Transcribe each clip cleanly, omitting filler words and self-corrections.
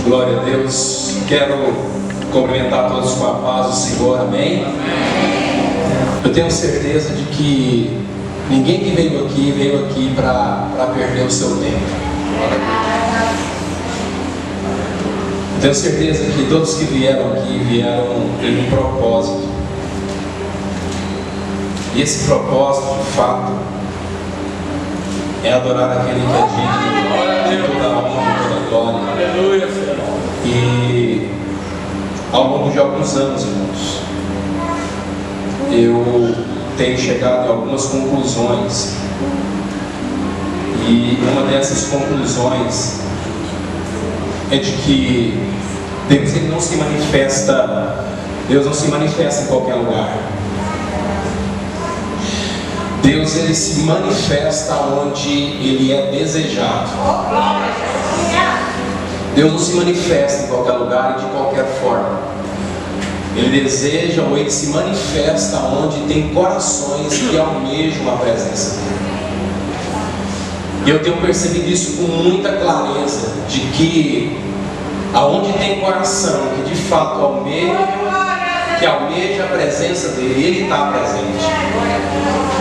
Glória a Deus. Quero cumprimentar todos com a paz do Senhor, amém? Eu tenho certeza de que ninguém que veio aqui para perder o seu tempo. Eu tenho certeza que todos que vieram aqui vieram ter um propósito. E esse propósito, de fato, é adorar aquele que é digno de toda a honra e toda a glória. Aleluia, Senhor. E ao longo de alguns anos, irmãos, eu tenho chegado a algumas conclusões. E uma dessas conclusões é de que Deus não se manifesta em qualquer lugar. Deus ele se manifesta onde ele é desejado. Deus não se manifesta em qualquer lugar e de qualquer forma. Ele deseja ou ele se manifesta onde tem corações que almejam a presença dele. E eu tenho percebido isso com muita clareza, de que aonde tem coração que de fato almeja a presença dele, ele está presente.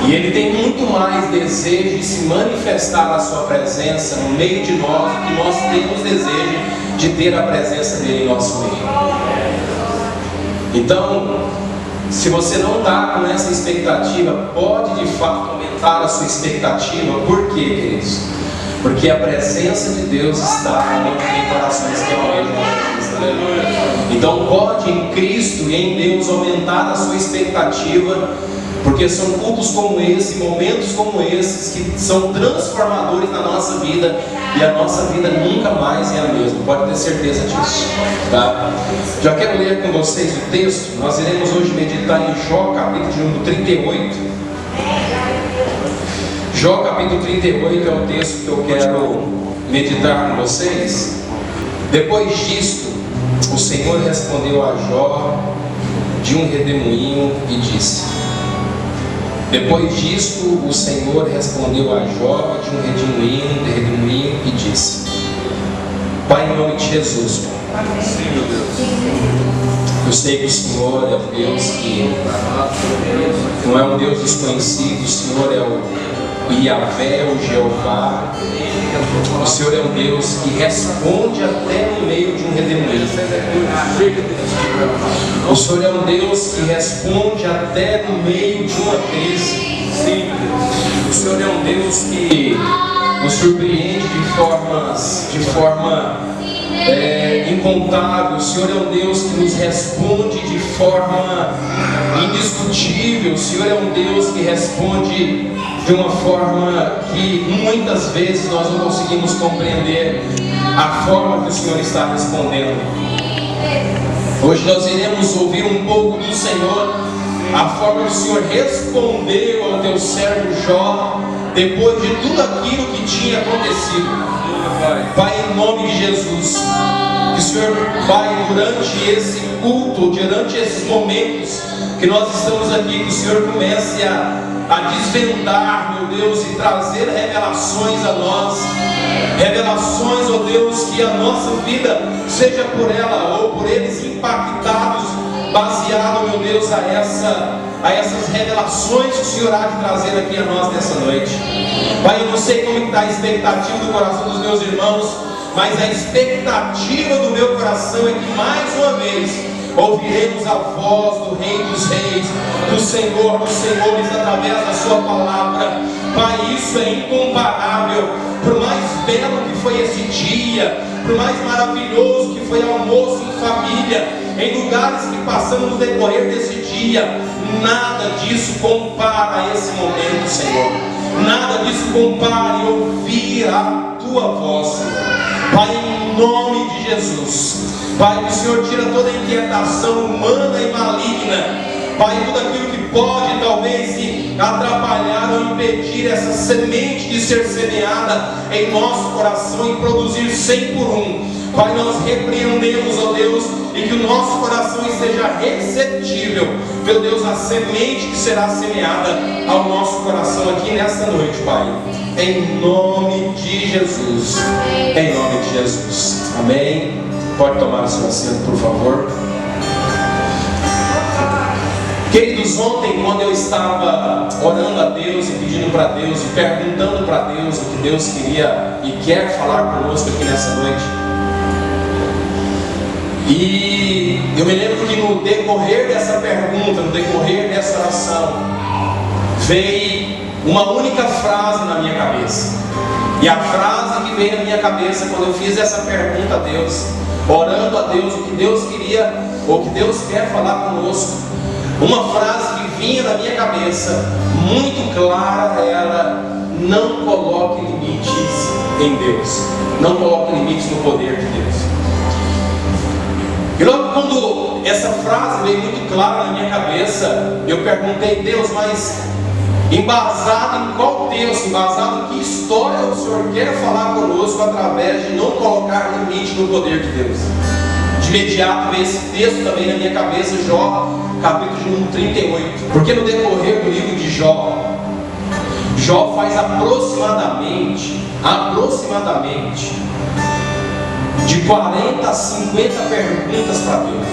E ele tem muito mais desejo de se manifestar a sua presença no meio de nós do que nós temos desejo de ter a presença dele em nosso meio. Então, se você não está com essa expectativa, pode de fato aumentar a sua expectativa. Por quê, queridos? Porque a presença de Deus está onde tem corações que almejam a presença dele. Então pode em Cristo e em Deus aumentar a sua expectativa, porque são cultos como esse, momentos como esses, que são transformadores na nossa vida, e a nossa vida nunca mais é a mesma, pode ter certeza disso, tá? Já quero ler com vocês o texto. Nós iremos hoje meditar em Jó, capítulo de número 38. Jó, capítulo 38 é o texto que eu quero meditar com vocês. Depois disto, o Senhor respondeu a Jó de um redemoinho e disse: Depois disto, o Senhor respondeu a Jó de um redemoinho e disse: Pai, em nome de Jesus, Sim, meu Deus. eu sei que o Senhor é um Deus que não é um Deus desconhecido. O Senhor é o Yahvé, o Jeová. O Senhor é um Deus que responde até no meio de um redemoinho. O Senhor é um Deus que responde até no meio de uma crise. O Senhor é um Deus que nos surpreende de forma incontável. O Senhor é um Deus que nos responde de forma indiscutível. O Senhor é um Deus que responde de uma forma que muitas vezes nós não conseguimos compreender a forma que o Senhor está respondendo. Hoje nós iremos ouvir um pouco do Senhor, a forma que o Senhor respondeu ao teu servo Jó depois de tudo aquilo que tinha acontecido. Pai, em nome de Jesus, que o Senhor, Pai, durante esse culto, durante esses momentos que nós estamos aqui, que o Senhor comece a desvendar, meu Deus, e trazer revelações a nós. Revelações, ó Deus, que a nossa vida seja por ela ou por eles impactados, baseado, meu Deus, a essas revelações que o Senhor há de trazer aqui a nós nessa noite. Pai, eu não sei como está a expectativa do coração dos meus irmãos, mas a expectativa do meu coração é que mais uma vez ouviremos a voz do Rei dos Reis, do Senhor dos Senhores, através da sua palavra. Pai, isso é incomparável. Por mais belo que foi esse dia, por mais maravilhoso que foi almoço em família, em lugares que passamos no decorrer desse dia, nada disso compara a esse momento, Senhor. Nada disso compara em ouvir a tua voz, Senhor. Pai, em nome de Jesus, Pai, que o Senhor tira toda a inquietação humana e maligna, Pai, tudo aquilo que pode talvez se atrapalhar ou impedir essa semente de ser semeada em nosso coração e produzir 100 por 1. Pai, nós repreendemos, ó Deus, e que o nosso coração esteja receptível, meu Deus, a semente que será semeada ao nosso coração aqui nesta noite, Pai. Em nome de Jesus. Em nome de Jesus. Amém. Pode tomar o seu assento, por favor. Queridos, ontem, quando eu estava orando a Deus e pedindo para Deus e perguntando para Deus o que Deus queria e quer falar conosco aqui nessa noite, e eu me lembro que no decorrer dessa pergunta, no decorrer dessa oração, veio uma única frase na minha cabeça. E a frase que veio na minha cabeça quando eu fiz essa pergunta a Deus, orando a Deus o que Deus queria ou o que Deus quer falar conosco, uma frase que vinha na minha cabeça, muito clara, era: não coloque limites em Deus, não coloque limites no poder de Deus. E logo quando essa frase veio muito clara na minha cabeça, eu perguntei: Deus, mas embasado em qual texto, embasado em que história o Senhor quer falar conosco através de não colocar limite no poder de Deus? De imediato veio esse texto também na minha cabeça, Jó, capítulo de número 38. Porque no decorrer do livro de Jó, Jó faz aproximadamente de 40 a 50 perguntas para Deus.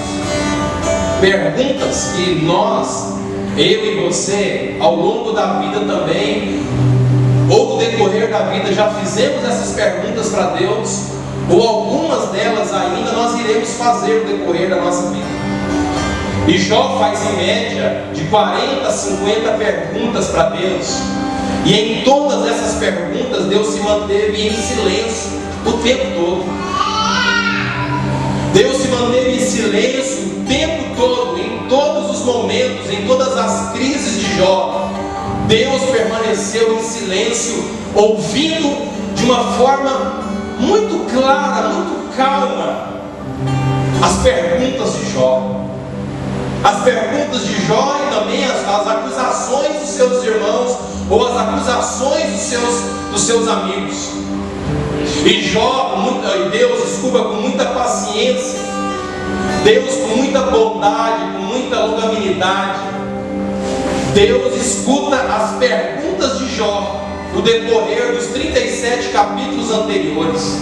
Perguntas que nós, eu e você, ao longo da vida também, ou no decorrer da vida, já fizemos essas perguntas para Deus, ou algumas delas ainda nós iremos fazer no decorrer da nossa vida. E Jó faz em média de 40 a 50 perguntas para Deus, e em todas essas perguntas Deus se manteve em silêncio o tempo todo. Deus se manteve em silêncio o tempo todo, em todos os momentos, em todas as crises de Jó. Deus permaneceu em silêncio, ouvindo de uma forma muito clara, muito calma, as perguntas de Jó. As perguntas de Jó e também as acusações dos seus irmãos, ou as acusações dos seus amigos. E Deus, com muita paciência, Deus com muita bondade, com muita longanimidade, Deus escuta as perguntas de Jó no decorrer dos 37 capítulos anteriores.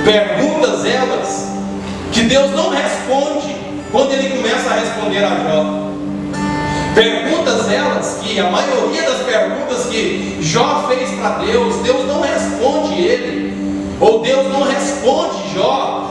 Perguntas elas que Deus não responde quando ele começa a responder a Jó. Perguntas elas que a maioria das perguntas que Jó fez para Deus, Deus não responde ele, ou Deus não responde Jó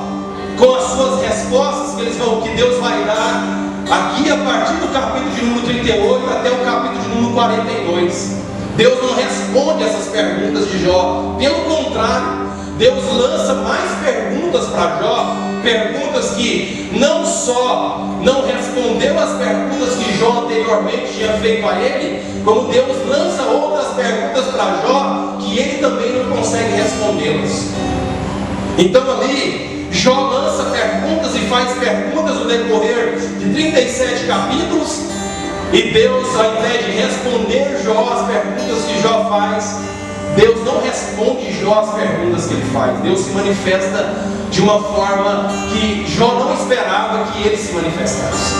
com as suas respostas que Deus vai dar aqui a partir do capítulo de número 38 até o capítulo de número 42. Deus não responde essas perguntas de Jó, pelo contrário, Deus lança mais perguntas para Jó, perguntas que não só não respondeu as perguntas que Jó anteriormente tinha feito a ele, como Deus lança outras perguntas para Jó que ele também não consegue respondê-las. Então ali, Jó lança perguntas e faz perguntas no decorrer de 37 capítulos, e Deus, ao invés de responder Jó as perguntas que Jó faz, Deus não responde Jó as perguntas que ele faz. Deus se manifesta de uma forma que Jó não esperava que ele se manifestasse.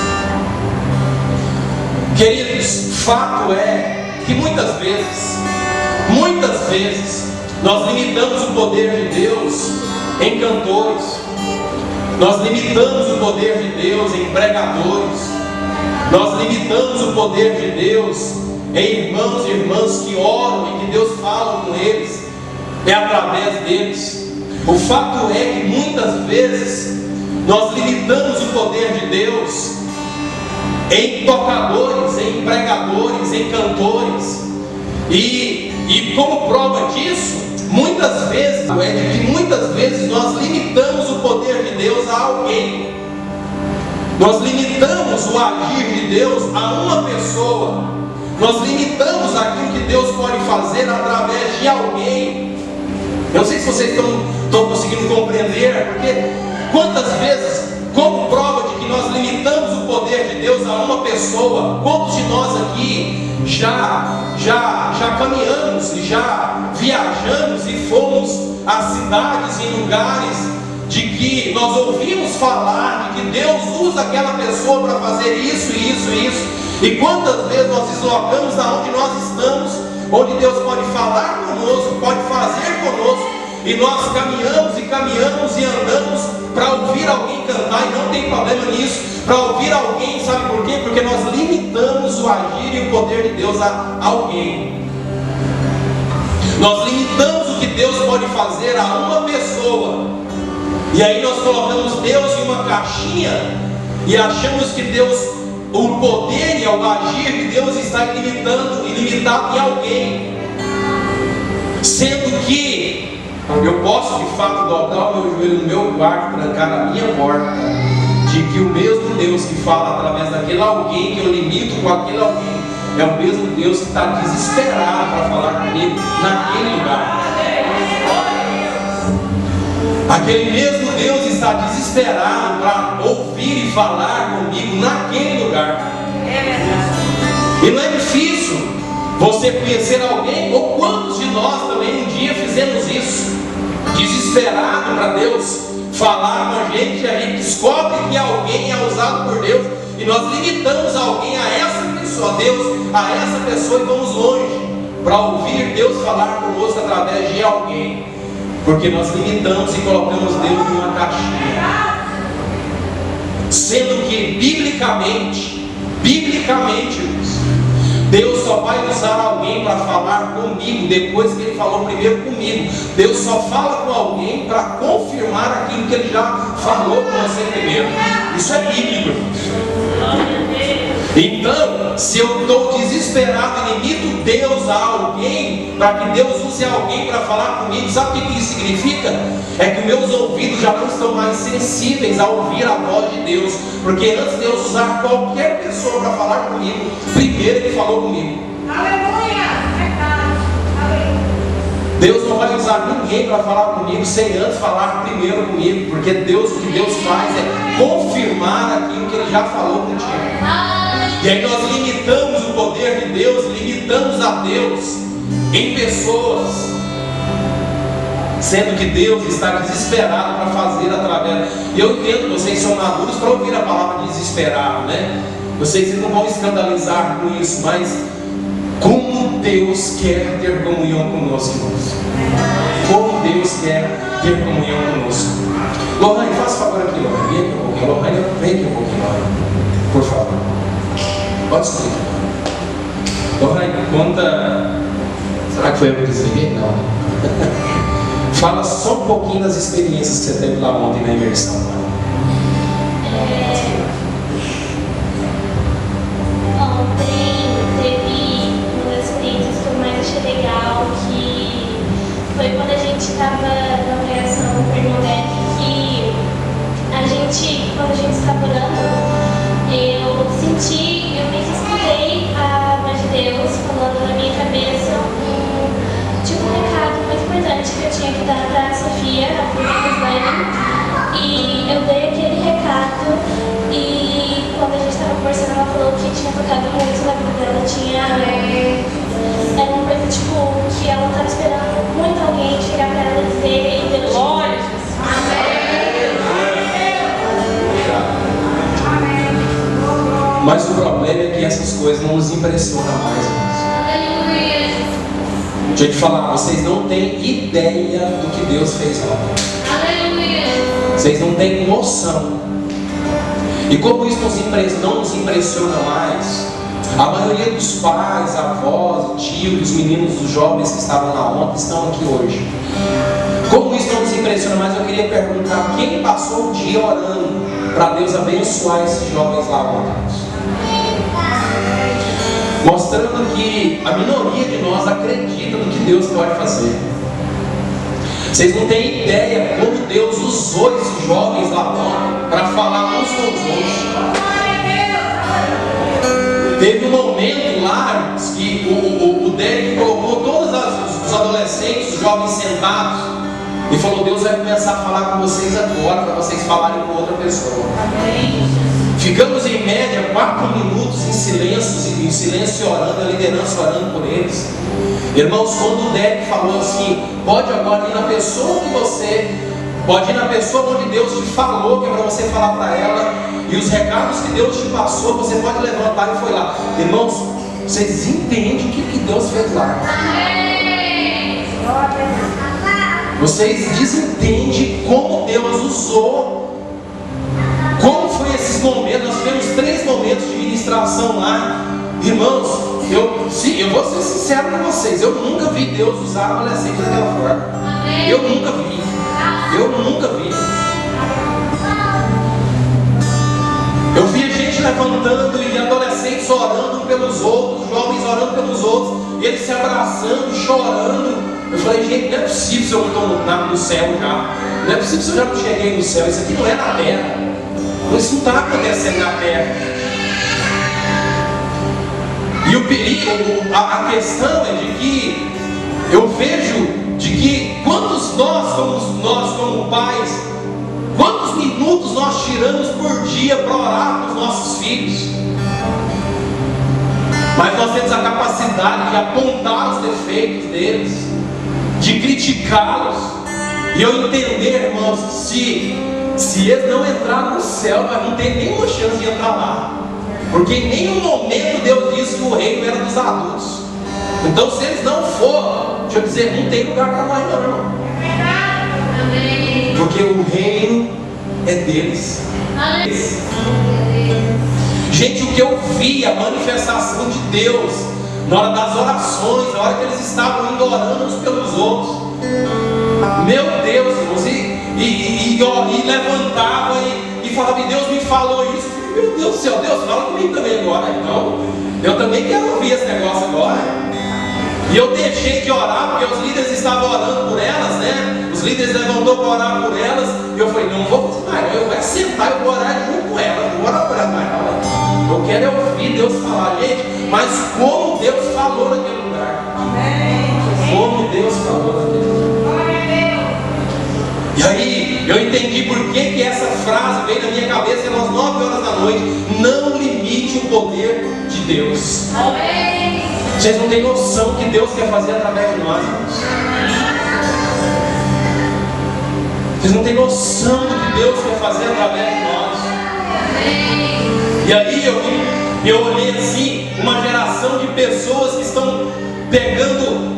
Queridos, fato é que muitas vezes, nós limitamos o poder de Deus em cantores, nós limitamos o poder de Deus em pregadores, nós limitamos o poder de Deus em irmãos e irmãs que oram e que Deus fala com eles, é através deles. O fato é que muitas vezes nós limitamos o poder de Deus em tocadores, em pregadores, em cantores, e como prova disso, muitas vezes nós limitamos o poder de Deus a alguém. Nós limitamos o agir de Deus a uma pessoa. Nós limitamos aquilo que Deus pode fazer através de alguém. Eu não sei se vocês estão conseguindo compreender, porque quantas vezes, como prova de que nós limitamos o poder de Deus a uma pessoa, quantos de nós aqui já caminhamos e já viajamos e fomos a cidades e lugares de que nós ouvimos falar de que Deus usa aquela pessoa para fazer isso, e quantas vezes nós deslocamos aonde nós estamos, onde Deus pode falar conosco, pode fazer conosco, e nós caminhamos e andamos para ouvir alguém para ouvir alguém, sabe por quê? Porque nós limitamos o agir e o poder de Deus a alguém. Nós limitamos o que Deus pode fazer a uma pessoa. E aí nós colocamos Deus em uma caixinha e achamos que Deus, o poder e o agir de Deus está ilimitado em alguém. Sendo que eu posso de fato dobrar o meu joelho no meu quarto, trancar a minha porta, de que o mesmo Deus que fala através daquele alguém que eu limito com aquele alguém, é o mesmo Deus que está desesperado para falar comigo naquele lugar. Aquele mesmo Deus está desesperado para ouvir e falar comigo naquele lugar. E não é difícil você conhecer alguém, ou quantos de nós também um dia fizemos isso, desesperado para Deus falar com a gente, e a gente descobre que alguém é usado por Deus, e nós limitamos alguém a essa pessoa, Deus, a essa pessoa, e vamos longe para ouvir Deus falar conosco através de alguém, porque nós limitamos e colocamos Deus em uma caixinha, sendo que biblicamente, Deus só vai usar alguém para falar comigo depois que Ele falou primeiro comigo. Deus só fala com alguém para confirmar aquilo que Ele já falou com você primeiro. Isso é bíblico. Então, se eu estou desesperado e limito Deus a alguém, para que Deus use alguém para falar comigo, sabe o que isso significa? É que meus ouvidos já não estão mais sensíveis a ouvir a voz de Deus, porque antes de Deus usar qualquer pessoa para falar comigo, primeiro Ele falou comigo. Aleluia! Deus não vai usar ninguém para falar comigo sem antes falar primeiro comigo, porque Deus, o que Deus faz é confirmar aquilo que Ele já falou contigo. E aí nós limitamos o poder de Deus, limitamos a Deus em pessoas, sendo que Deus está desesperado para fazer através. E eu entendo, vocês são maduros para ouvir a palavra desesperado, né? Vocês não vão escandalizar com isso, mas como Deus quer ter comunhão conosco, irmãos. Como Deus quer ter comunhão conosco. Lohane, faça favor aqui, Lohane. Vem aqui um pouquinho, Lohane. Vem aqui um pouquinho, Lohane. Por favor. Pode explicar. Lohane, conta. Será que foi eu que desliguei? Não. Fala só um pouquinho das experiências que você teve lá ontem na imersão. Ontem teve uma das experiências que eu mais achei legal, que foi quando a gente estava na pregação com o irmão Deck, que quando a gente estava orando, eu meio que escutei a voz de Deus falando na minha cabeça um recado muito importante que eu tinha que dar para a Sofia, a filha da Slane, e eu dei aquele recado, e quando a gente estava conversando, ela falou que tinha tocado muito na vida dela, era uma coisa que ela estava esperando muito alguém chegar para ela e dizer, e Deus Glória a Jesus. Mas o problema é que essas coisas não nos impressionam mais, irmãos. Deixa eu te falar, vocês não têm ideia do que Deus fez ontem. Vocês não têm noção. E como isso não nos impressiona mais, a maioria dos pais, avós, tios, dos meninos, dos jovens que estavam lá ontem, estão aqui hoje. Como isso não nos impressiona mais, eu queria perguntar: quem passou o dia orando para Deus abençoar esses jovens lá ontem? Mostrando que a minoria de nós acredita no que Deus pode fazer. Vocês não têm ideia como Deus usou esses jovens lá ontem para falar uns com os outros. Teve um momento lá que o Derek colocou todos os adolescentes, os jovens sentados, e falou: Deus vai começar a falar com vocês agora, para vocês falarem com outra pessoa. Ficamos em média 4 minutos em silêncio orando, a liderança orando por eles. Irmãos, quando o Derek falou assim: pode agora ir na pessoa que você, pode ir na pessoa onde Deus te falou, que é para você falar para ela, e os recados que Deus te passou, você pode levantar, e foi lá. Irmãos, vocês entendem o que Deus fez lá? Vocês desentendem como Deus usou, como foi esse nesses momentos, nós tivemos 3 momentos de ministração lá. Irmãos, eu vou ser sincero com vocês, eu nunca vi Deus usar adolescente daquela forma. Eu nunca vi. Eu via gente levantando e adolescentes orando pelos outros, jovens orando pelos outros, e eles se abraçando, chorando. Eu falei, gente, não é possível se eu estou no céu já. Não é possível se eu já não cheguei no céu. Isso aqui não é na terra. Isso não está acontecendo na terra. E o perigo, a questão é de que eu vejo de que quantos nós como pais, quantos minutos nós tiramos por dia para orar para os nossos filhos. Mas nós temos a capacidade de apontar os defeitos deles, de criticá-los. E eu entender, irmãos, se eles não entrarem no céu, mas não tem nenhuma chance de entrar lá. Porque em nenhum momento Deus disse que o reino era dos adultos. Então se eles não for, deixa eu dizer, não tem lugar para nós não. Porque o reino é deles. Gente, o que eu vi, a manifestação de Deus na hora das orações, na hora que eles estavam indo orando uns pelos outros. Meu Deus, irmãos, e levantava e falava, e Deus me falou isso. Eu falei, meu Deus do céu, Deus fala comigo também agora. Então, eu também quero ouvir esse negócio agora. E eu deixei de orar, porque os líderes estavam orando por elas, né? Os líderes levantou para orar por elas. E eu falei, não vou fazer mais, eu vou sentar e vou orar junto com elas. Não vou orar por elas mais, não. Eu quero ouvir Deus falar, gente. Mas como Deus falou naquele lugar. Como Deus falou naquele lugar. E aí, eu entendi por que essa frase veio na minha cabeça às 9 horas da noite. Não limite o poder de Deus. Vocês não têm noção que Deus quer fazer através de nós, irmãos. Vocês não têm noção do que Deus quer fazer através de nós. E aí eu olhei assim, uma geração de pessoas que estão pegando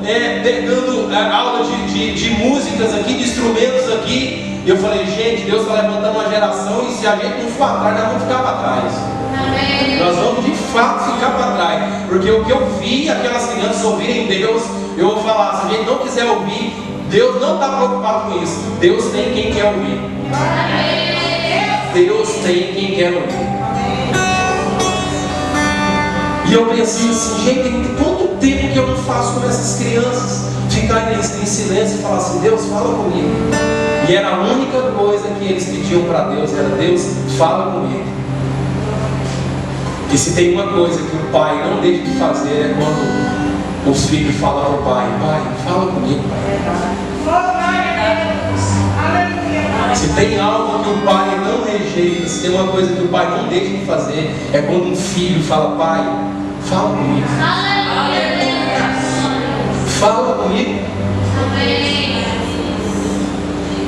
aula de músicas aqui, de instrumentos aqui. E eu falei, gente, Deus está levantando uma geração, e se a gente não for atrás, nós vamos ficar para trás. Amém. Nós vamos de fato ficar para trás. Porque o que eu vi aquelas crianças ouvirem Deus, eu vou falar, se a gente não quiser ouvir, Deus não está preocupado com isso. Deus tem quem quer ouvir. Amém. Deus tem quem quer ouvir. E eu pensei assim, gente, tem quanto tempo que eu não faço com essas crianças ficarem em silêncio e falar assim, Deus, fala comigo. E era a única coisa que eles pediam para Deus, era Deus, fala comigo. E se tem uma coisa que o pai não deixa de fazer, é quando os filhos falam para o pai, pai, fala comigo, pai. Se tem algo que o pai não rejeita, se tem uma coisa que o pai não deixa de fazer, é quando um filho fala, pai, fala comigo. Fala comigo.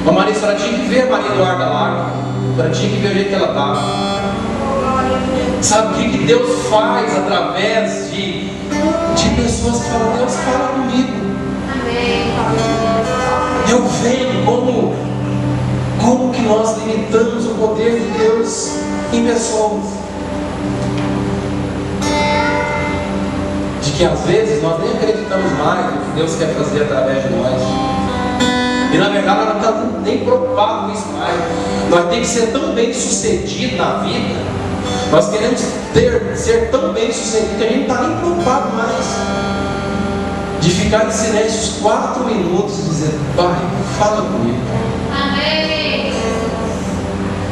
A Maria, a senhora tinha que ver a Maria do Ar da Lago. A senhora tinha que ver o jeito que ela estava. Sabe o que Deus faz através de pessoas que falam, Deus, fala comigo. Eu vejo como que nós limitamos o poder de Deus em pessoas. De que às vezes nós nem acreditamos mais no que Deus quer fazer através de nós. E na verdade ela não está nem preocupado com isso mais. Nós temos que ser tão bem sucedidos na vida. Nós queremos ser tão bem sucedidos que a gente não está nem preocupado mais de ficar em silêncio os 4 minutos e dizer, pai, fala comigo. Amém.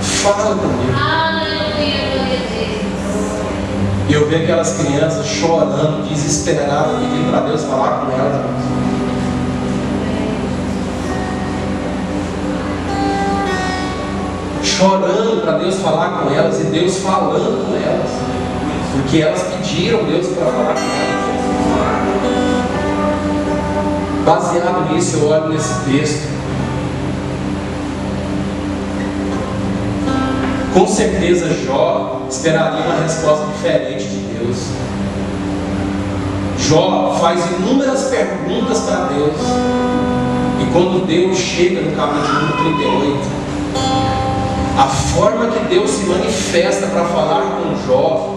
Fala comigo. E eu vejo aquelas crianças chorando, desesperadas, pedindo para Deus falar com elas. Chorando para Deus falar com elas e Deus falando com elas, porque elas pediram Deus para falar com elas. Baseado nisso, eu olho nesse texto. Com certeza Jó esperaria uma resposta diferente de Deus. Jó faz inúmeras perguntas para Deus, e quando Deus chega no capítulo 38, A forma que Deus se manifesta para falar com Jó,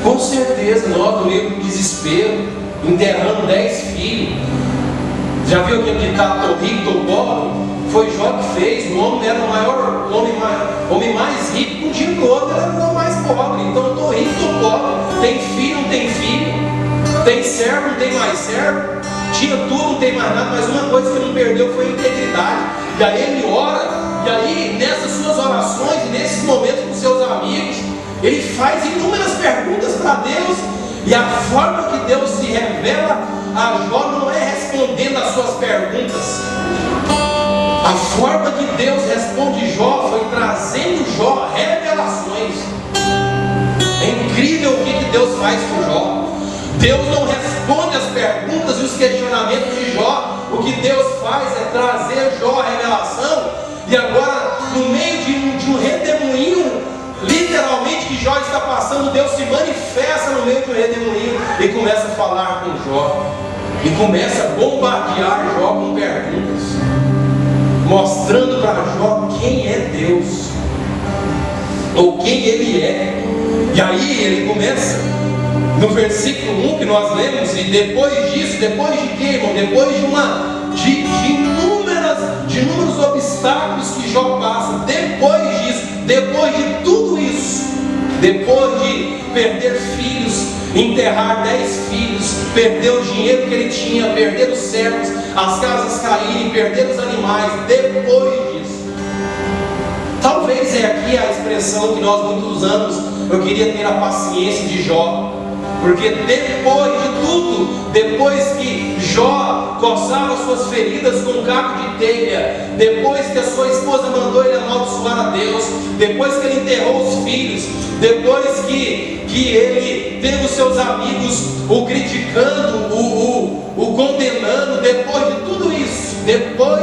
com certeza nós, no meio do desespero, enterrando 10 filhos, já viu aquele ditado, tô rico, tô pobre? Foi Jó que fez. O homem era o homem mais rico, um dia do outro era o homem mais pobre. Então eu tô rico, tô pobre, tem filho, não tem filho, tem servo, não tem mais servo, tinha tudo, não tem mais nada, mas uma coisa que não perdeu foi a integridade. E aí ele ora, e aí nessas suas orações e nesses momentos com seus amigos, ele faz inúmeras perguntas para Deus, e a forma que Deus se revela a Jó não é respondendo às suas perguntas. A forma que Deus responde Jó foi trazendo Jó revelações. É incrível o que Deus faz com Jó. Deus não responde as perguntas e os questionamentos de Jó. O que Deus faz é trazer Jó a revelação. E agora, no meio de um redemoinho, literalmente, que Jó está passando, Deus se manifesta no meio de um redemoinho e começa a falar com Jó. E começa a bombardear Jó com perguntas, mostrando para Jó quem é Deus, ou quem Ele é. E aí ele começa, no versículo 1 que nós lemos, e depois disso, depois de quê, irmão? Depois de inúmeros obstáculos que Jó passa, depois disso, depois de tudo isso, depois de perder filhos, enterrar 10 filhos, perder o dinheiro que ele tinha, perder os servos, as casas caírem, perder os animais, depois disso, talvez é aqui a expressão que nós muitos usamos, eu queria ter a paciência de Jó, porque depois de tudo, depois que Jó coçava suas feridas com um caco de telha, depois que a sua esposa mandou ele amaldiçoar a Deus, depois que ele enterrou os filhos, depois que ele teve os seus amigos o criticando, o condenando, depois de tudo isso, depois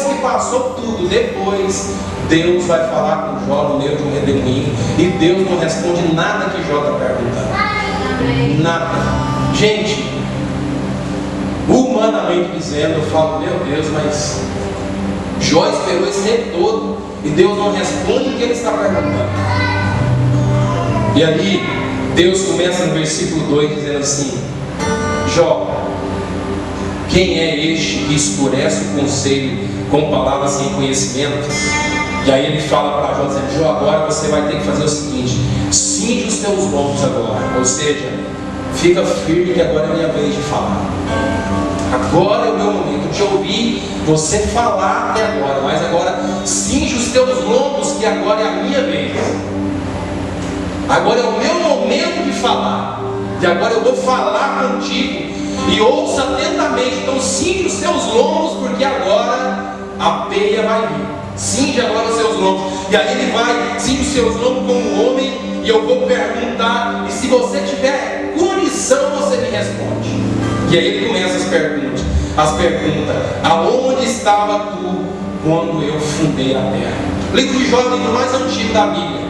que passou tudo, depois Deus vai falar com Jó no meio de um redemoinho, e Deus não responde nada que Jó está perguntando. Nada. Gente, humanamente dizendo, eu falo, meu Deus, mas Jó esperou esse tempo todo e Deus não responde o que ele está perguntando. E aí Deus começa no versículo 2 dizendo assim: Jó, quem é este que escurece o conselho com palavras sem conhecimento? E aí ele fala para Jó, dizendo: Jó, agora você vai ter que fazer o seguinte, cinge os teus lombos agora, ou seja, fica firme que agora é a minha vez de falar. Agora é o meu momento de ouvir você falar até agora, mas agora cinge os teus lombos que agora é a minha vez. Agora é o meu momento de falar, e agora eu vou falar contigo, e ouça atentamente. Então cinge os seus lombos, porque agora a peia vai vir. Cinge agora os seus lombos. E aí ele vai, cinge os seus lombos como homem, e eu vou perguntar, e se você tiver condição, você me responde. E aí ele começa as perguntas. Aonde estava tu quando eu fundei a terra? O livro de Jó é o livro mais antigo da Bíblia.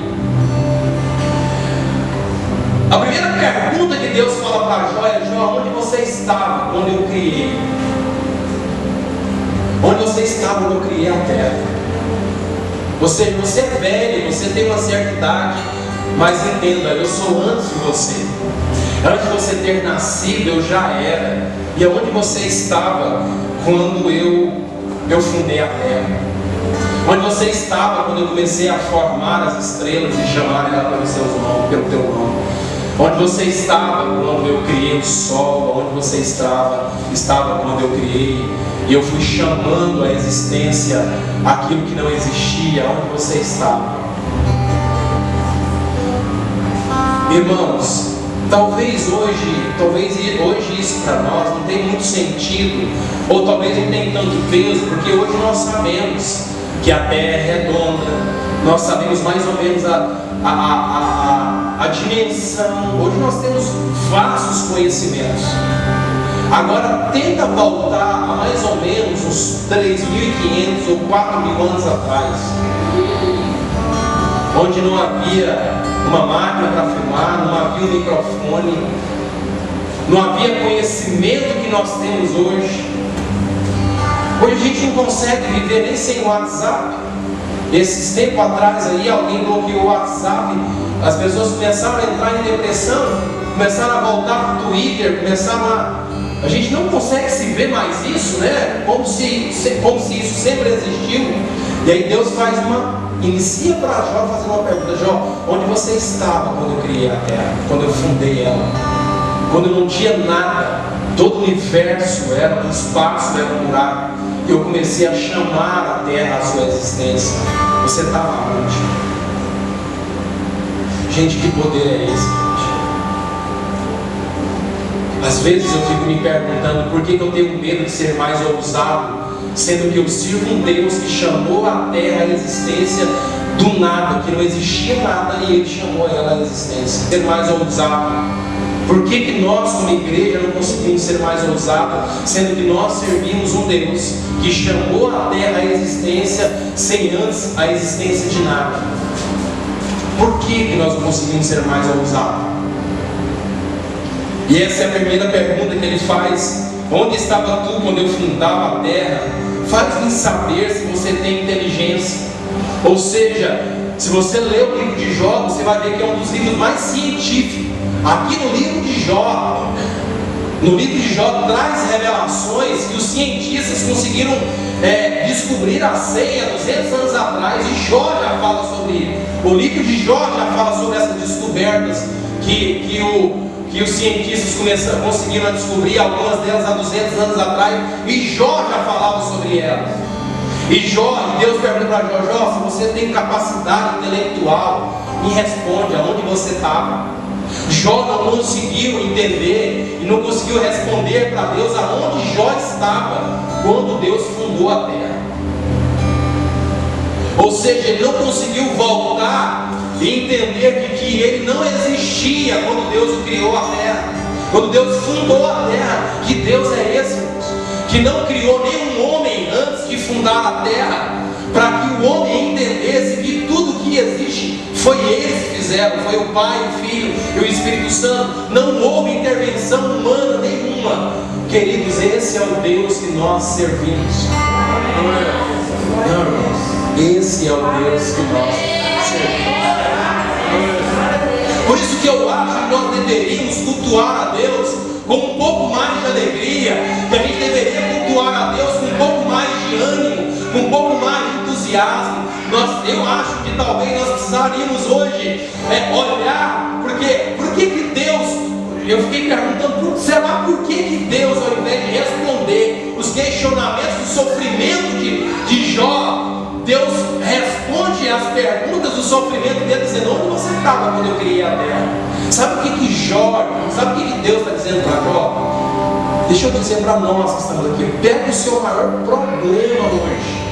A primeira pergunta que Deus fala para Jó é: Jó, onde você estava quando eu criei? Onde você estava quando eu criei a terra? Você é velho, você tem uma certa idade, mas entenda, eu sou antes de você. Antes de você ter nascido, eu já era. E aonde você estava quando eu fundei a terra? Onde você estava quando eu comecei a formar as estrelas e chamar ela pelo teu nome? Onde você estava quando eu criei o sol? Onde você estava quando eu criei e eu fui chamando a existência aquilo que não existia? Onde você estava? Irmãos, talvez hoje isso para nós não tem muito sentido, ou talvez não tenha tanto peso, porque hoje nós sabemos que a terra é redonda, nós sabemos mais ou menos a dimensão. Hoje nós temos vastos conhecimentos. Agora tenta voltar a mais ou menos uns 3.500 ou 4.000 anos atrás, onde não havia uma máquina para filmar, não havia um microfone, não havia conhecimento que nós temos hoje. Hoje a gente não consegue viver nem sem o WhatsApp. Esses tempos atrás aí, alguém bloqueou o WhatsApp, as pessoas começaram a entrar em depressão, começaram a voltar para o Twitter, a gente não consegue se ver mais isso, né? Como se isso sempre existiu. E aí Deus inicia para Jó fazendo uma pergunta: Jó, onde você estava quando eu criei a terra? Quando eu fundei ela? Quando eu não tinha nada, todo o universo era um espaço, era um buraco. E eu comecei a chamar a terra à sua existência. Você estava onde? Gente, que poder é esse, gente? Às vezes eu fico me perguntando por que eu tenho medo de ser mais ousado, sendo que eu sirvo um Deus que chamou a terra à existência do nada, que não existia nada, e Ele chamou ela à existência. Ser mais ousado. Por que nós, como igreja, não conseguimos ser mais ousados, sendo que nós servimos um Deus que chamou a terra à existência sem antes a existência de nada? Por que nós não conseguimos ser mais ousados? E essa é a primeira pergunta que ele faz: onde estava tu quando eu fundava a terra? Faz-me saber se você tem inteligência. Ou seja, se você ler o livro de Jó, você vai ver que é um dos livros mais científicos. Aqui no livro de Jó traz revelações que os cientistas conseguiram descobrir a senha 200 anos atrás, e Jó já fala sobre isso. O livro de Jó já fala sobre essas descobertas que os cientistas conseguiram descobrir, algumas delas há 200 anos atrás, e Jó já falava sobre elas. E Deus pergunta para Jó: se você tem capacidade intelectual, me responde aonde você estava. Jó não conseguiu entender e não conseguiu responder para Deus aonde Jó estava quando Deus fundou a terra. Ou seja, ele não conseguiu voltar e entender que ele não existia quando Deus criou a terra, quando Deus fundou a terra. Que Deus é esse, que não criou nenhum homem antes de fundar a terra, para que o homem entendesse que tudo que existe foi eles que fizeram, foi o Pai, o Filho e o Espírito Santo. Não houve intervenção humana nenhuma. Queridos, esse é o Deus que nós servimos. Não, irmãos, esse é o Deus que nós servimos. Por isso que eu acho que nós deveríamos cultuar a Deus com um pouco mais de alegria, que a gente deveria cultuar a Deus com um pouco mais de ânimo, com um pouco mais de entusiasmo. Eu acho que talvez nós precisaríamos hoje olhar, por que Deus, eu fiquei perguntando, será por que Deus, ao invés de responder os questionamentos do sofrimento de Jó, Deus responde às perguntas do sofrimento dele, dizendo: onde você estava quando eu criei a terra? Sabe o que Deus está dizendo para Jó? Deixa eu dizer para nós que estamos aqui: pega o seu maior problema hoje.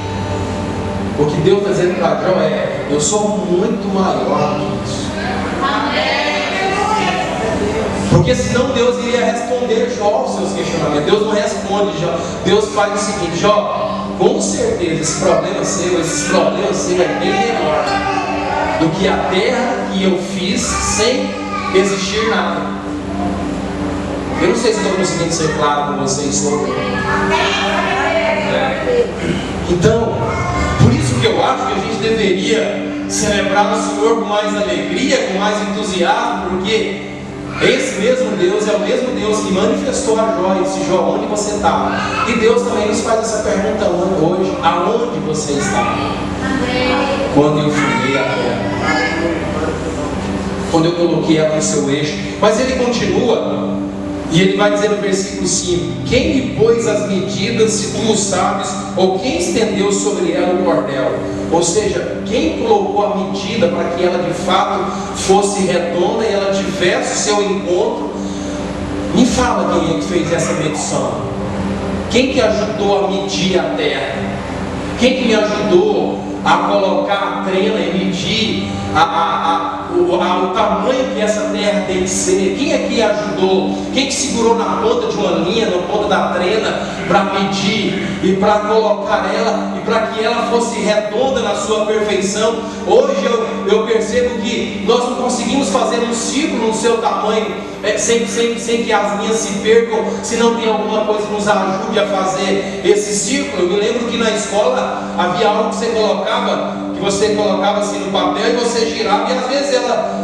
O que Deus está dizendo para Jó é: eu sou muito maior do que isso. Porque senão Deus iria responder Jó aos seus questionamentos. Deus não responde Jó. Deus faz o seguinte: Jó, com certeza esses problemas seus é bem menor do que a terra que eu fiz sem existir nada. Eu não sei se estou conseguindo ser claro com vocês sobre. Então, por isso que eu acho que a gente deveria celebrar o Senhor com mais alegria, com mais entusiasmo, porque esse mesmo Deus é o mesmo Deus que manifestou a Jó e disse: Jó, onde você estava? E Deus também nos faz essa pergunta hoje: aonde você estava? Quando eu fundei a terra, quando eu coloquei ela no seu eixo. Mas ele continua, e ele vai dizer no versículo 5: quem lhe pôs as medidas, se tu o sabes, ou quem estendeu sobre ela o cordel? Ou seja, quem colocou a medida para que ela de fato fosse redonda e ela tivesse o seu encontro? Me fala quem é que fez essa medição. Quem que ajudou a medir a terra? Quem que me ajudou a colocar a trena e medir o tamanho que essa terra tem que ser. Quem é que ajudou? Quem que segurou na ponta de uma linha, na ponta da trena, para medir e para colocar ela e para que ela fosse redonda na sua perfeição? Hoje eu percebo que nós não conseguimos fazer um círculo no seu tamanho sem que as linhas se percam, se não tem alguma coisa que nos ajude a fazer esse círculo. Eu me lembro que na escola havia algo que você colocava assim no papel e você girava, e às vezes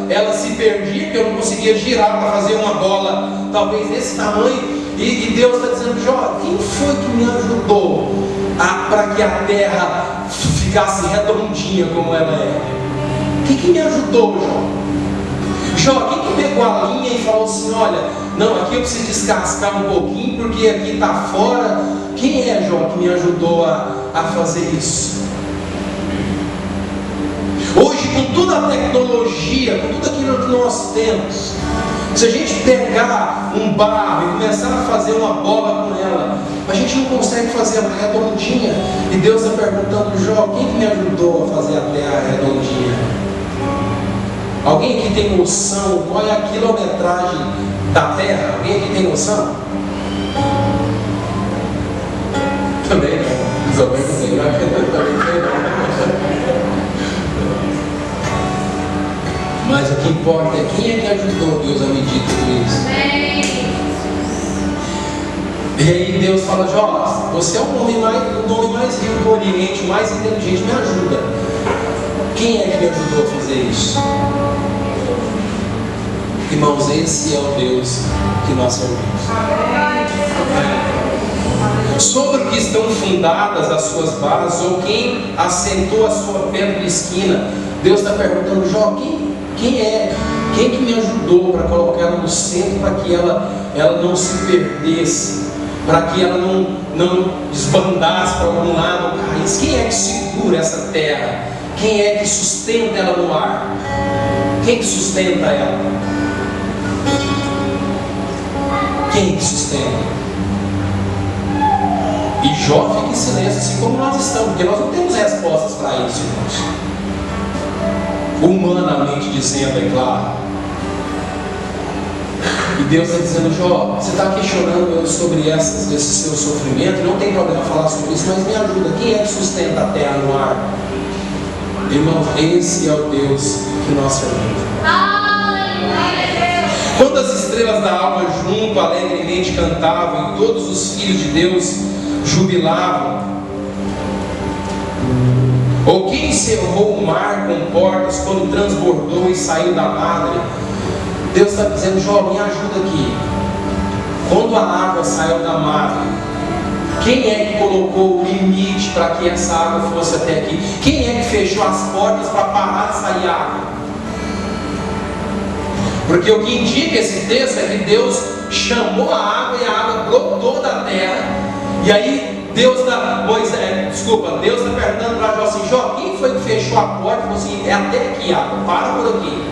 ela se perdia, porque eu não conseguia girar para fazer uma bola talvez desse tamanho, e Deus está dizendo: Jó, quem foi que me ajudou para que a terra ficasse redondinha como ela é? Quem que me ajudou, Jó? Jó, quem que pegou a linha e falou assim: olha, não, aqui eu preciso descascar um pouquinho porque aqui está fora? Quem é, Jó, que me ajudou a fazer isso? Hoje, com toda a tecnologia, com tudo aquilo que nós temos, se a gente pegar um barro e começar a fazer uma bola com ela, a gente não consegue fazer ela redondinha. E Deus está perguntando: Jó, quem que me ajudou a fazer a terra redondinha? Alguém aqui tem noção qual é a quilometragem da terra? Alguém aqui tem noção? Também não. Também não. Mas o que importa é quem é que ajudou Deus a medir tudo isso. E aí Deus fala: Jó, você é o nome mais rico do Oriente, mais inteligente, me ajuda. Quem é que me ajudou a fazer isso? Irmãos, esse é o Deus que nós servimos. Sobre o que estão fundadas as suas bases, ou quem assentou a sua pedra de esquina, Deus está perguntando: Jó, quem que me ajudou para colocar ela no centro, para que ela não se perdesse, para que ela não desbandasse para algum lado ou caísse? Quem é que segura essa terra? Quem é que sustenta ela no ar? Quem que sustenta ela? Quem que sustenta? E Jó fica em silêncio, assim como nós estamos, porque nós não temos respostas para isso, irmãos. Humanamente dizendo, é claro. E Deus está dizendo: Jó, você está questionando sobre esse seu sofrimento, não tem problema falar sobre isso, mas me ajuda, quem é que sustenta a terra no ar? Irmãos, esse é o Deus que nós servimos. Quando as estrelas da alva junto alegremente cantavam, e todos os filhos de Deus jubilavam, ou quem encerrou o mar com portas quando transbordou e saiu da madre? Deus está dizendo: Jó, me ajuda aqui. Quando a água saiu da madre, quem é que colocou o limite para que essa água fosse até aqui? Quem é que fechou as portas para parar de sair água? Porque o que indica esse texto é que Deus chamou a água e a água brotou da terra. E aí Deus está perguntando para Jó assim: Jó, quem foi que fechou a porta e falou assim: é até aqui, água, para por aqui?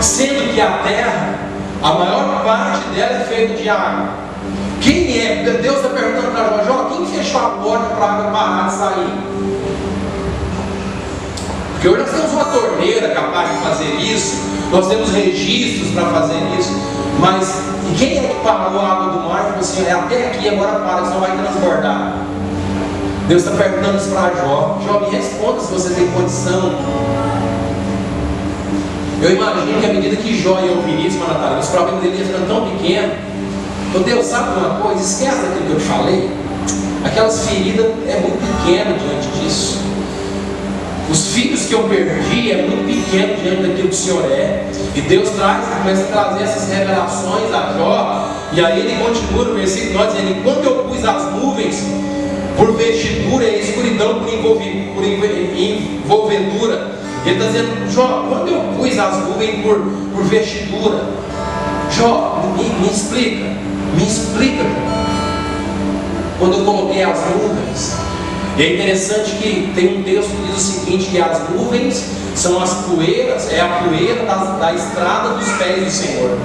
Sendo que a terra, a maior parte dela é feita de água. Quem é? Deus está perguntando para Jó: quem fechou a porta para a água parar de sair? Porque hoje nós temos uma torneira capaz de fazer isso, nós temos registros para fazer isso, mas e quem é que parou a água do mar e falou assim: é até aqui, agora para, senão vai transbordar? Deus está perguntando isso para Jó. Jó, me responda se você tem condição. Eu imagino que à medida que Jó ia ouvir isso, Natália, os problemas dele iam ficando tão pequenos. Então Deus sabe de uma coisa, esquece daquilo que eu te falei. Aquelas feridas é muito pequeno diante disso. Os filhos que eu perdi é muito pequeno diante daquilo que o Senhor é. E Deus começa a trazer essas revelações a Jó. E aí ele continua no versículo 9 dizendo: enquanto eu pus as nuvens por vestidura e a escuridão por envolvedura. Ele está dizendo: Jó, quando eu pus as nuvens por vestidura, Jó, me explica. Quando eu coloquei as nuvens. E é interessante que tem um texto que diz o seguinte: que as nuvens são as poeiras, é a poeira da estrada dos pés do Senhor.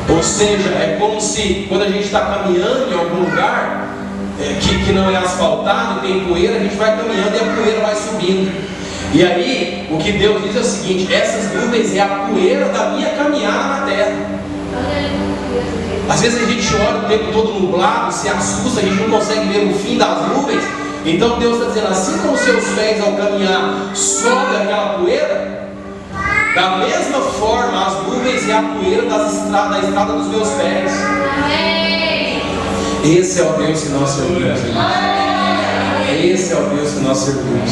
Ou seja, é como se quando a gente está caminhando em algum lugar que não é asfaltado, tem poeira, a gente vai caminhando e a poeira vai subindo. E aí, o que Deus diz é o seguinte: essas nuvens é a poeira da minha caminhada na terra. Às vezes a gente olha o tempo todo nublado, se assusta, a gente não consegue ver o fim das nuvens. Então Deus está dizendo, assim como os seus pés ao caminhar sobe aquela poeira, da mesma forma as nuvens é a poeira da estrada dos meus pés. Esse é o Deus que nós servimos. Esse é o Deus que nós servimos.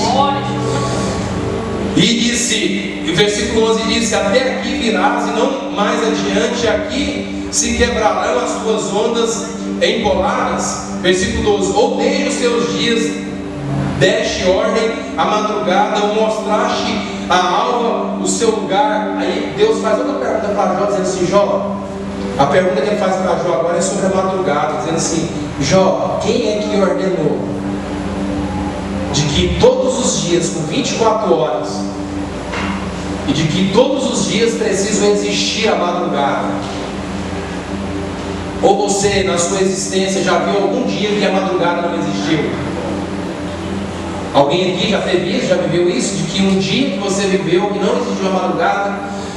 E disse, o versículo 11 disse: até aqui virás e não mais adiante, aqui se quebrarão as tuas ondas empoladas. Versículo 12: ou desde os teus dias deste ordem à madrugada, ou mostraste a alva o seu lugar. Aí Deus faz outra pergunta para Jó, dizendo assim: Jó, a pergunta que ele faz para Jó agora é sobre a madrugada, dizendo assim: Jó, quem é que ordenou de que todos os dias, com 24 horas, e de que todos os dias precisam existir a madrugada? Ou você, na sua existência, já viu algum dia que a madrugada não existiu? Alguém aqui já teve isso, já viveu isso? De que um dia que você viveu que não existiu a madrugada?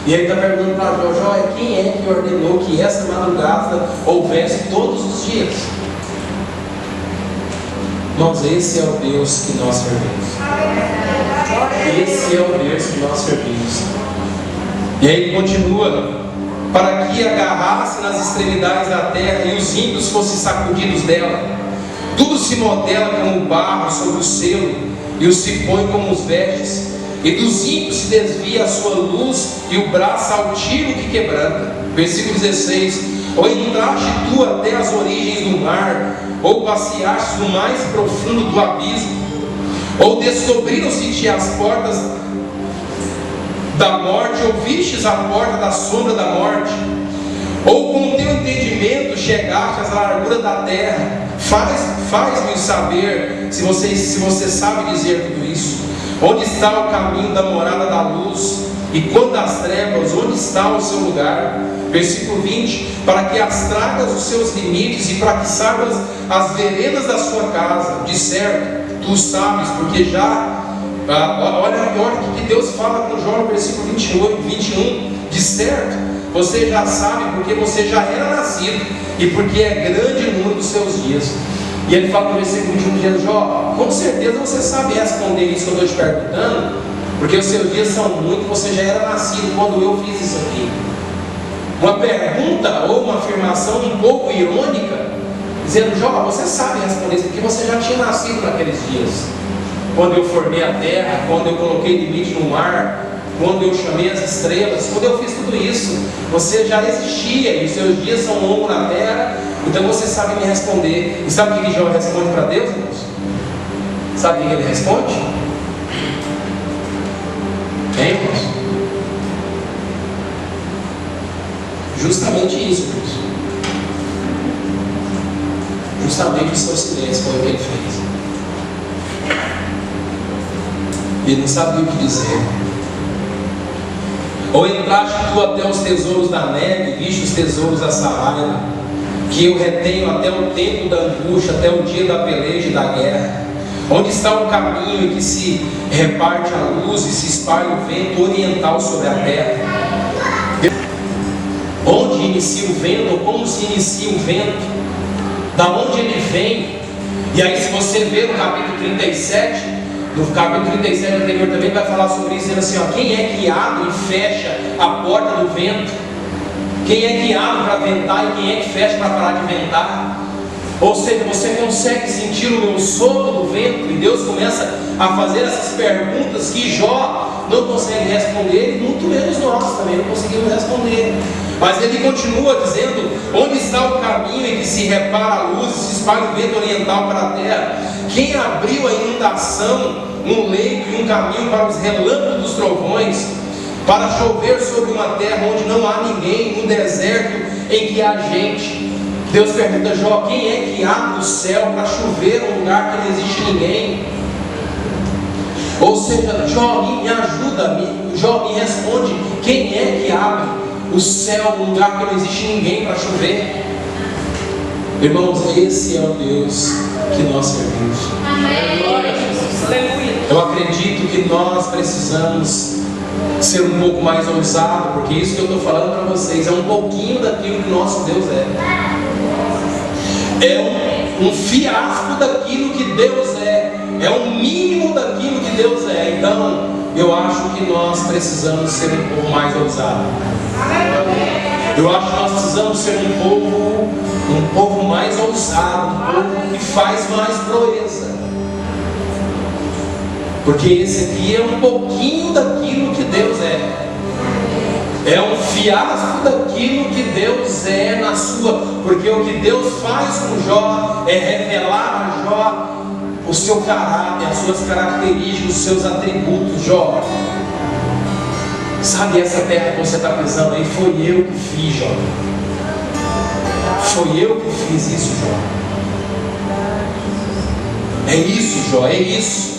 E aí está perguntando para Jó, quem é que ordenou que essa madrugada houvesse todos os dias? Irmãos, esse é o Deus que nós servimos. Esse é o Deus que nós servimos. E aí ele continua: para que agarrasse nas extremidades da terra e os ímpios fossem sacudidos dela. Tudo se modela como barro sobre o selo, e os se põe como os vestes, e dos ímpios se desvia a sua luz, e o braço altivo que quebranta. Versículo 16: ou entraste tu até as origens do mar, ou passeaste no mais profundo do abismo, ou descobriram-se-te as portas da morte, ou vistes a porta da sombra da morte, ou com o teu entendimento chegaste às larguras da terra. Faz-me saber se você sabe dizer tudo isso. Onde está o caminho da morada da luz? E quanto às trevas, onde está o seu lugar? Versículo 20: para que as tragas os seus limites, e para que saibas as veredas da sua casa. De certo, tu sabes, porque já... olha o que Deus fala com Jó no versículo 21. De certo, você já sabe, porque você já era nascido, e porque é grande o número dos seus dias. E ele fala no versículo 21, dizendo: Jó, com certeza você sabe responder isso que eu estou te perguntando, porque os seus dias são muitos, você já era nascido quando eu fiz isso aqui. Uma pergunta ou uma afirmação um pouco irônica, dizendo: Jó, você sabe responder isso, porque você já tinha nascido naqueles dias, quando eu formei a terra, quando eu coloquei limite no mar, quando eu chamei as estrelas, quando eu fiz tudo isso, você já existia, e os seus dias são longos na terra, então você sabe me responder. E sabe o que Jó responde para Deus, irmãos? Sabe o que ele responde? Hein, irmãos? Justamente isso, irmãos. Justamente o seu silêncio foi o que ele fez. Ele não sabia o que dizer. Ou entraste tu até os tesouros da neve, viste os tesouros da saraiva, que eu retenho até o tempo da angústia, até o dia da peleja e da guerra. Onde está o caminho em que se reparte a luz e se espalha o vento oriental sobre a terra? Onde inicia o vento, ou como se inicia o vento? Da onde ele vem? E aí, se você ver no capítulo 37, no capítulo 37 anterior também vai falar sobre isso, dizendo assim: ó, quem é que abre e fecha a porta do vento? Quem é que abre para ventar e quem é que fecha para parar de ventar? Ou seja, você consegue sentir o meu sopro do vento? E Deus começa a fazer essas perguntas que Jó não consegue responder, e muito menos nós também não conseguimos responder. Mas ele continua dizendo: onde está o caminho em que se repara a luz e se espalha o vento oriental para a terra? Quem abriu a inundação, um leito e um caminho para os relâmpagos dos trovões, para chover sobre uma terra onde não há ninguém, um deserto em que há gente? Deus pergunta: Jó, quem é que abre o céu para chover num lugar que não existe ninguém? Ou seja, Jó, me ajuda, Jó, me responde: quem é que abre o céu num lugar que não existe ninguém para chover? Irmãos, esse é o Deus que nós servimos. Amém. Glória a Jesus. Aleluia. Eu acredito que nós precisamos ser um pouco mais ousados, porque isso que eu estou falando para vocês é um pouquinho daquilo que nosso Deus é. É um fiasco daquilo que Deus é. É um mínimo daquilo que Deus é. Então, eu acho que nós precisamos ser um pouco mais ousados. Eu acho que nós precisamos ser um povo mais ousado, um povo que faz mais proeza. Porque esse aqui é um pouquinho daquilo que Deus é. É um fiasco daquilo que Deus é na sua. Porque o que Deus faz com Jó é revelar a Jó o seu caráter, as suas características, os seus atributos. Jó, sabe essa terra que você está pisando aí? Foi eu que fiz, Jó. Foi eu que fiz isso, Jó. É isso, Jó, é isso.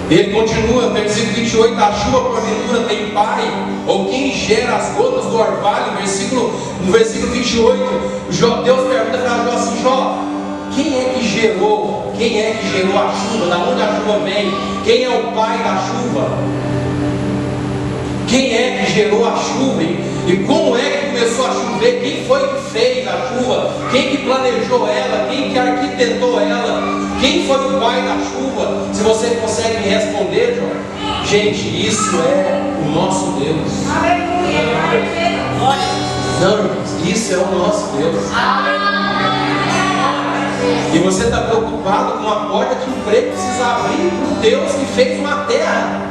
Ele continua, versículo 28, a chuva porventura tem pai, ou quem gera as gotas do orvalho, no versículo 28, Deus pergunta para Jó assim, Jó, quem é que gerou a chuva? Da onde a chuva vem? Quem é o pai da chuva? Quem é que gerou a chuva? E como é que começou a chover? Quem foi que fez a chuva? Quem que planejou ela? Quem que arquitetou ela? Quem foi o pai da chuva? Se você consegue me responder, João. Gente, isso é o nosso Deus. Não, irmãos, isso é o nosso Deus. E você está preocupado com uma porta de emprego que precisa abrir para o Deus que fez uma terra.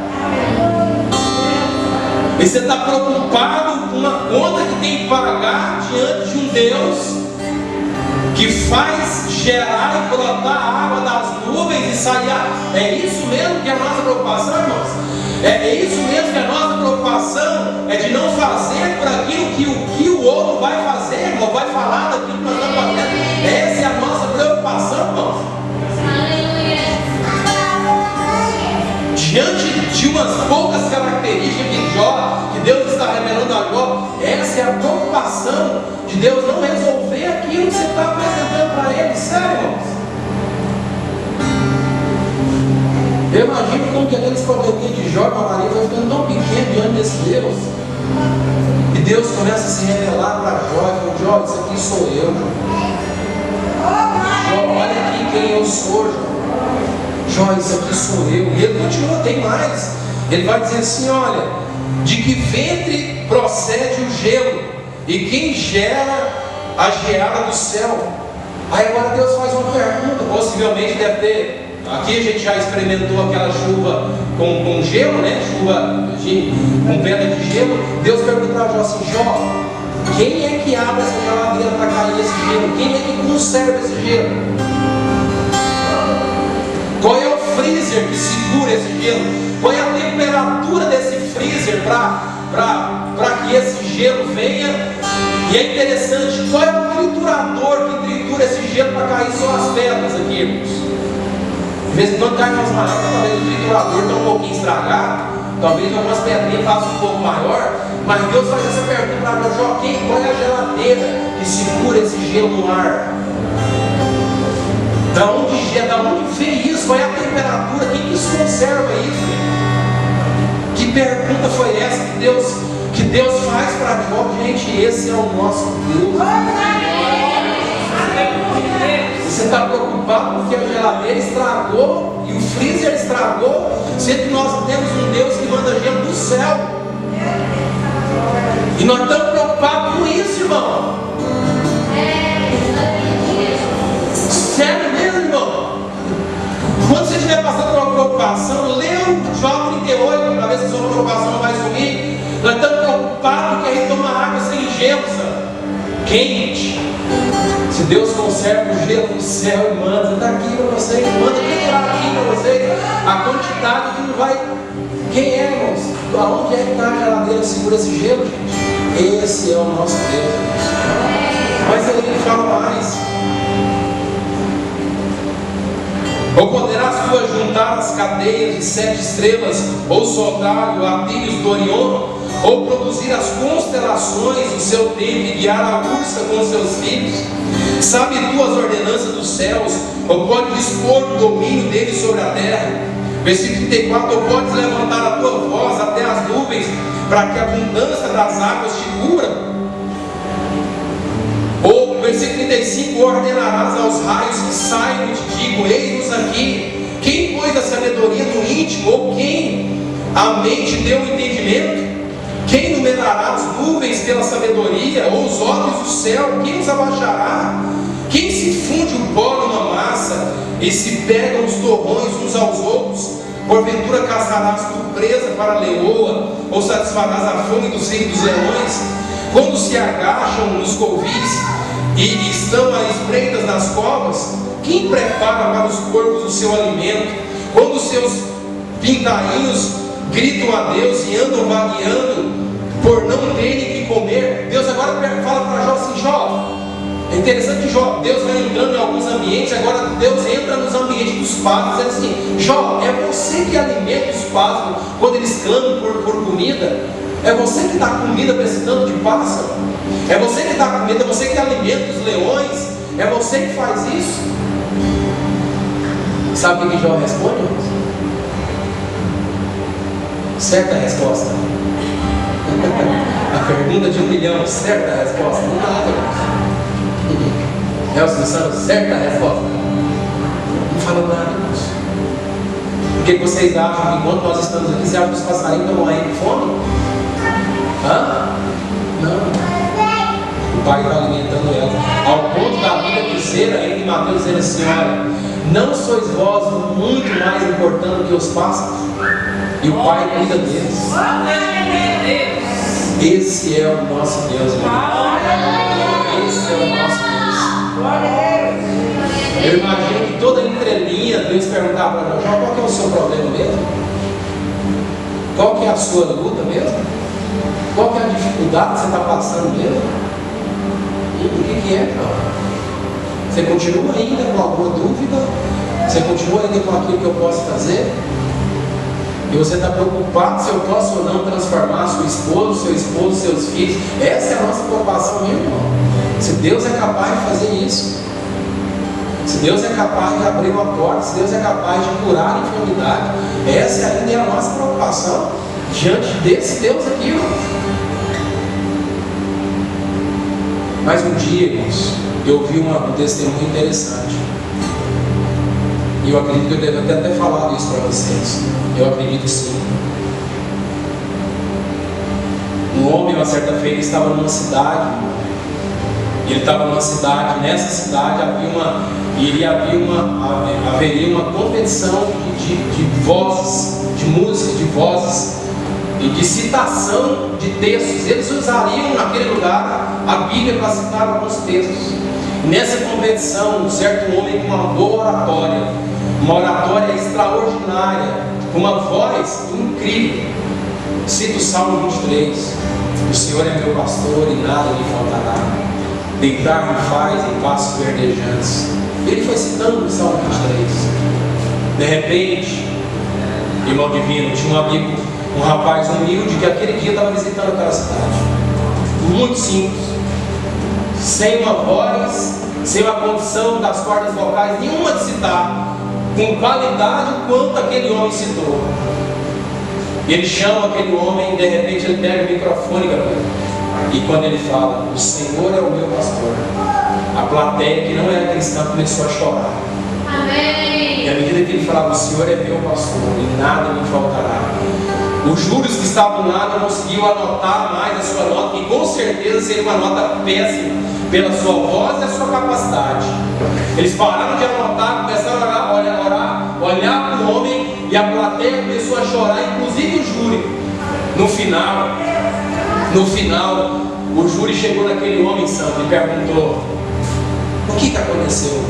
E você está preocupado com uma conta que tem que pagar diante de um Deus que faz gerar e brotar água das nuvens e sair. É isso mesmo que é a nossa preocupação, irmãos? É isso mesmo que a nossa preocupação é de não fazer por aquilo que o outro vai fazer, irmão, vai falar daquilo que nós estamos fazendo. Essa é a nossa preocupação, irmãos. Diante de umas poucas características de Jó, que Deus está revelando a Jó, essa é a preocupação de Deus não resolver aquilo que você está apresentando para Ele, sério, irmãos. Eu imagino como que aqueles probleminhas de Jó e Maria vai ficando tão pequeno diante desse Deus. E Deus começa a se revelar para Jó e fala, Jó, isso aqui sou eu, Jó, olha aqui quem eu sou, Jó. Jó, isso aqui sou eu. E ele continua, tem mais. Ele vai dizer assim, olha, de que ventre procede o gelo, e quem gera a geada do céu? Aí agora Deus faz uma pergunta, possivelmente deve ter. Aqui a gente já experimentou aquela chuva com gelo, né? Chuva com pedra de gelo. Deus pergunta para Jó assim, Jó, quem é que abre essa geladeira para cair esse gelo? Quem é que conserva esse gelo? Qual é o freezer que segura esse gelo? Qual é a temperatura desse freezer para que esse gelo venha? E é interessante, qual é o triturador que tritura esse gelo para cair só as pedras aqui, irmãos? De vez em quando cai umas maiores, talvez o triturador está um pouquinho estragado, talvez algumas pedrinhas façam um pouco maior, mas Deus faz essa pergunta para Jó, qual é a geladeira que segura esse gelo no ar? Da onde vem isso? Qual é a temperatura? Quem que conserva isso? Que pergunta foi essa que Deus faz para Jó? Gente, esse é o nosso Deus. Você está preocupado porque a geladeira estragou e o freezer estragou, sendo que nós temos um Deus que manda gelo do céu. E nós estamos preocupados com isso, irmão. Sério mesmo, irmão? Quando você estiver passando por uma preocupação, lê o Jó 38 para ver se a sua preocupação não vai sumir. Nós estamos preocupados porque a gente toma água sem gelo, sabe? Quente. Se Deus conserva o gelo do céu e manda, está aqui para vocês, manda aqui para vocês a quantidade que não vai. Quem é, irmãos? Aonde é que está a geladeira que segura esse gelo, gente? Esse é o nosso Deus. Mas ele fala mais. Ou poderás tu ajuntar as cadeias de 7 estrelas, ou soltar o atilhos do Orion, ou produzir as constelações do seu tempo e guiar a ursa com seus filhos? Sabe tu as ordenanças dos céus, ou pode dispor o domínio deles sobre a terra? Versículo 34, ou podes levantar a tua voz até as nuvens, para que a abundância das águas te cubra. Ou versículo 35, ordenarás aos raios que saiam e te digam, eis-nos aqui. Quem pôs a sabedoria no íntimo, ou quem a mente deu o entendimento? Quem numerará as nuvens pela sabedoria, ou os olhos do céu, quem os abaixará? Quem se funde o pó numa massa, e se pegam os torrões uns aos outros? Porventura caçarás tu presa para a leoa, ou satisfarás a fome dos filhos dos leões? Quando se agacham nos covis, e estão às espreitas nas covas, quem prepara para os corvos o seu alimento? Quando os seus pintainhos gritam a Deus e andam vagueando por não terem que comer, Deus agora fala para Jó assim, Jó, é interessante que Jó, Deus vai entrando em alguns ambientes, agora Deus entra nos ambientes dos pássaros, dizendo assim, Jó, é você que alimenta os pássaros quando eles clamam por comida? É você que dá comida para esse tanto de pássaro? É você que dá comida, é você que alimenta os leões? É você que faz isso? Sabe o que Jó responde? Certa resposta. A pergunta de 1 milhão, certa resposta. Não nada. Nelson Santos, certa resposta. Não fala nada, irmãos. O que vocês acham que enquanto nós estamos aqui, você acha que os passarinhos estão morrendo de fome? Hã? Não. O Pai está alimentando ela. Ao ponto da vida terceira, em Mateus dizendo assim, olha, não sois vós muito mais importante que os pássaros? E o Pai cuida deles. Esse é o nosso Deus, irmão. Esse é o nosso Deus. Eu imagino que toda entrelinha Deus perguntar para nós, qual que é o seu problema mesmo? Qual que é a sua luta mesmo? Qual que é a dificuldade que você está passando mesmo? O que é, irmão? Você continua ainda com alguma dúvida? Você continua ainda com aquilo que eu posso fazer? E você está preocupado se eu posso ou não transformar sua esposa, seu esposo, seus filhos? Essa é a nossa preocupação mesmo, irmão. Se Deus é capaz de fazer isso, se Deus é capaz de abrir uma porta, se Deus é capaz de curar a enfermidade, essa ainda é a nossa preocupação diante desse Deus aqui, irmão. Mas um dia, irmãos, eu vi um testemunho interessante. E eu acredito que eu devo até ter falado isso para vocês. Eu acredito que sim. Um homem, uma certa feita, estava numa cidade. Ele estava numa cidade, nessa cidade haveria uma competição de vozes, de música, de vozes e de citação de textos. Eles usariam naquele lugar a Bíblia para citar alguns textos. Nessa competição, um certo homem com uma boa oratória, uma oratória extraordinária, com uma voz incrível, cita o Salmo 23: o Senhor é meu pastor e nada me faltará, deitar-me faz em pastos verdejantes. Ele foi citando o Salmo 23. De repente, irmão divino, tinha um amigo, um rapaz humilde que aquele dia estava visitando aquela cidade, muito simples, sem uma voz, sem uma condição das cordas vocais nenhuma de citar, com qualidade quanto aquele homem citou. Ele chama aquele homem e de repente ele pega o microfone, e quando ele fala, o Senhor é o meu pastor, a plateia que não era cristã começou a chorar. Amém. E à medida que ele falava, o Senhor é meu pastor e nada me faltará, os júris que estavam lá não conseguiam anotar mais a sua nota, que com certeza seria uma nota péssima pela sua voz e a sua capacidade. Eles pararam de anotar, começaram a olhar para o homem, e a plateia começou a chorar, inclusive o júri. No final, o júri chegou naquele homem santo e perguntou: o que aconteceu?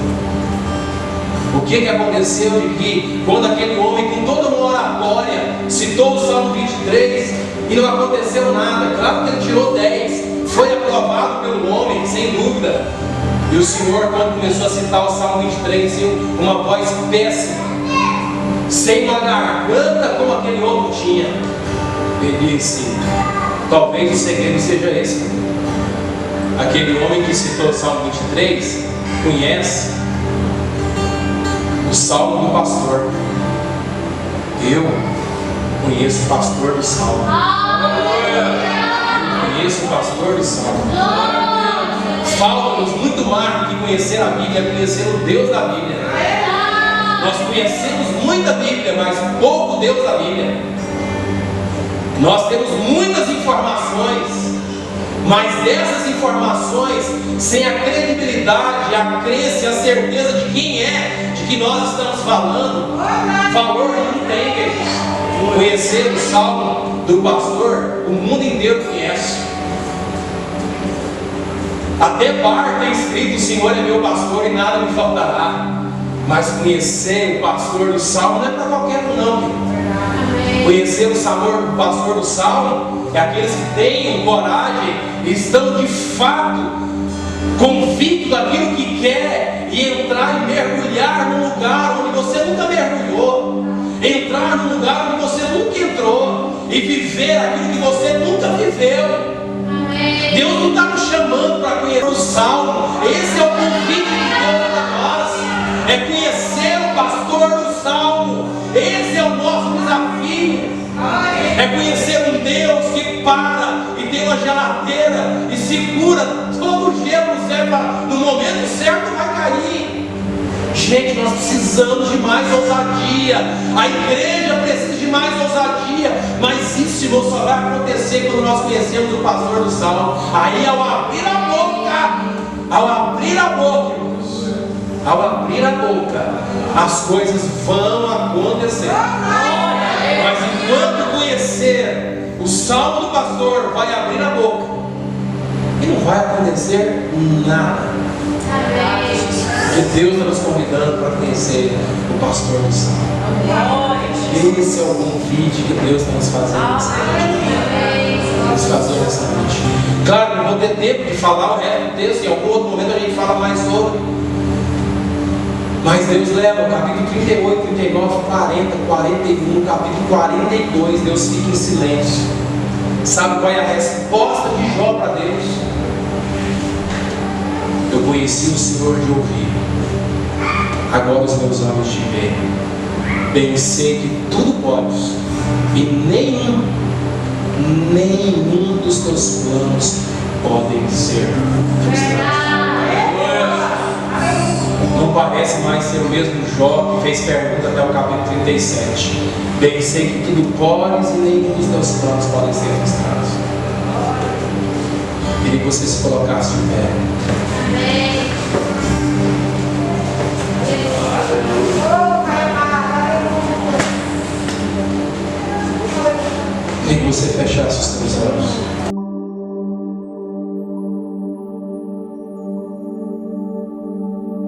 O que aconteceu de que, quando aquele homem, com toda uma oratória, citou o Salmo 23 e não aconteceu nada? Claro que ele tirou 10, foi aprovado pelo homem, sem dúvida. E o Senhor, quando começou a citar o Salmo 23, com uma voz péssima, sem uma garganta como aquele homem tinha, ele disse: talvez o segredo seja esse. Aquele homem que citou o Salmo 23 conhece o Salmo do pastor. Eu conheço o pastor do Salmo. Eu conheço o pastor do Salmo. Falta-nos muito mais do que conhecer a Bíblia, é conhecer o Deus da Bíblia. Nós conhecemos muita Bíblia, mas pouco Deus da Bíblia. Nós temos muitas informações, mas dessas informações, sem a credibilidade, a crença e a certeza de quem é, de que nós estamos falando, valor não tem, queridos. Conhecer o Salmo do pastor, o mundo inteiro conhece. Até bar tem escrito: o Senhor é meu pastor e nada me faltará. Mas conhecer o pastor do Salmo não é para qualquer um, não, querido. Conhecer o pastor do Salmo é aqueles que têm coragem e estão de fato convictos daquilo que quer e entrar e mergulhar num lugar onde você nunca mergulhou, entrar num lugar onde você nunca entrou e viver aquilo que você nunca viveu. Deus não está nos chamando para conhecer o Salmo. Esse é o convite de Deus para nós, é conhecer o pastor do Salmo. Esse é o nosso desafio, é conhecer um Deus que para e tem uma geladeira e segura todo o gelo no céu, no momento certo vai cair. Gente, nós precisamos de mais ousadia. A igreja precisa de mais ousadia. Mas isso, irmão, só vai acontecer quando nós conhecemos o pastor do Salmo. Aí, ao abrir a boca, irmãos, ao abrir a boca, as coisas vão acontecer. Mas enquanto conhecer o Salmo do pastor, vai abrir a boca e não vai acontecer nada. Porque Deus está nos convidando para conhecer o pastor do Salmo. Esse é o convite que Deus está nos fazendo nessa noite. Claro, não vou ter tempo de falar o resto do texto. Em algum outro momento a gente fala mais sobre. Mas Deus leva o capítulo 38, 39, 40, 41, capítulo 42. Deus fica em silêncio. Sabe qual é a resposta de Jó para Deus? Eu conheci o Senhor de ouvir, agora os meus olhos te veem. Bem sei que tudo podes, e nenhum dos teus planos podem ser frustrados. Não parece mais ser o mesmo Jó que fez pergunta até o capítulo 37. Bem sei que tudo podes e nenhum dos teus planos podem ser frustrados. Queria que você se colocasse de pé. Amém.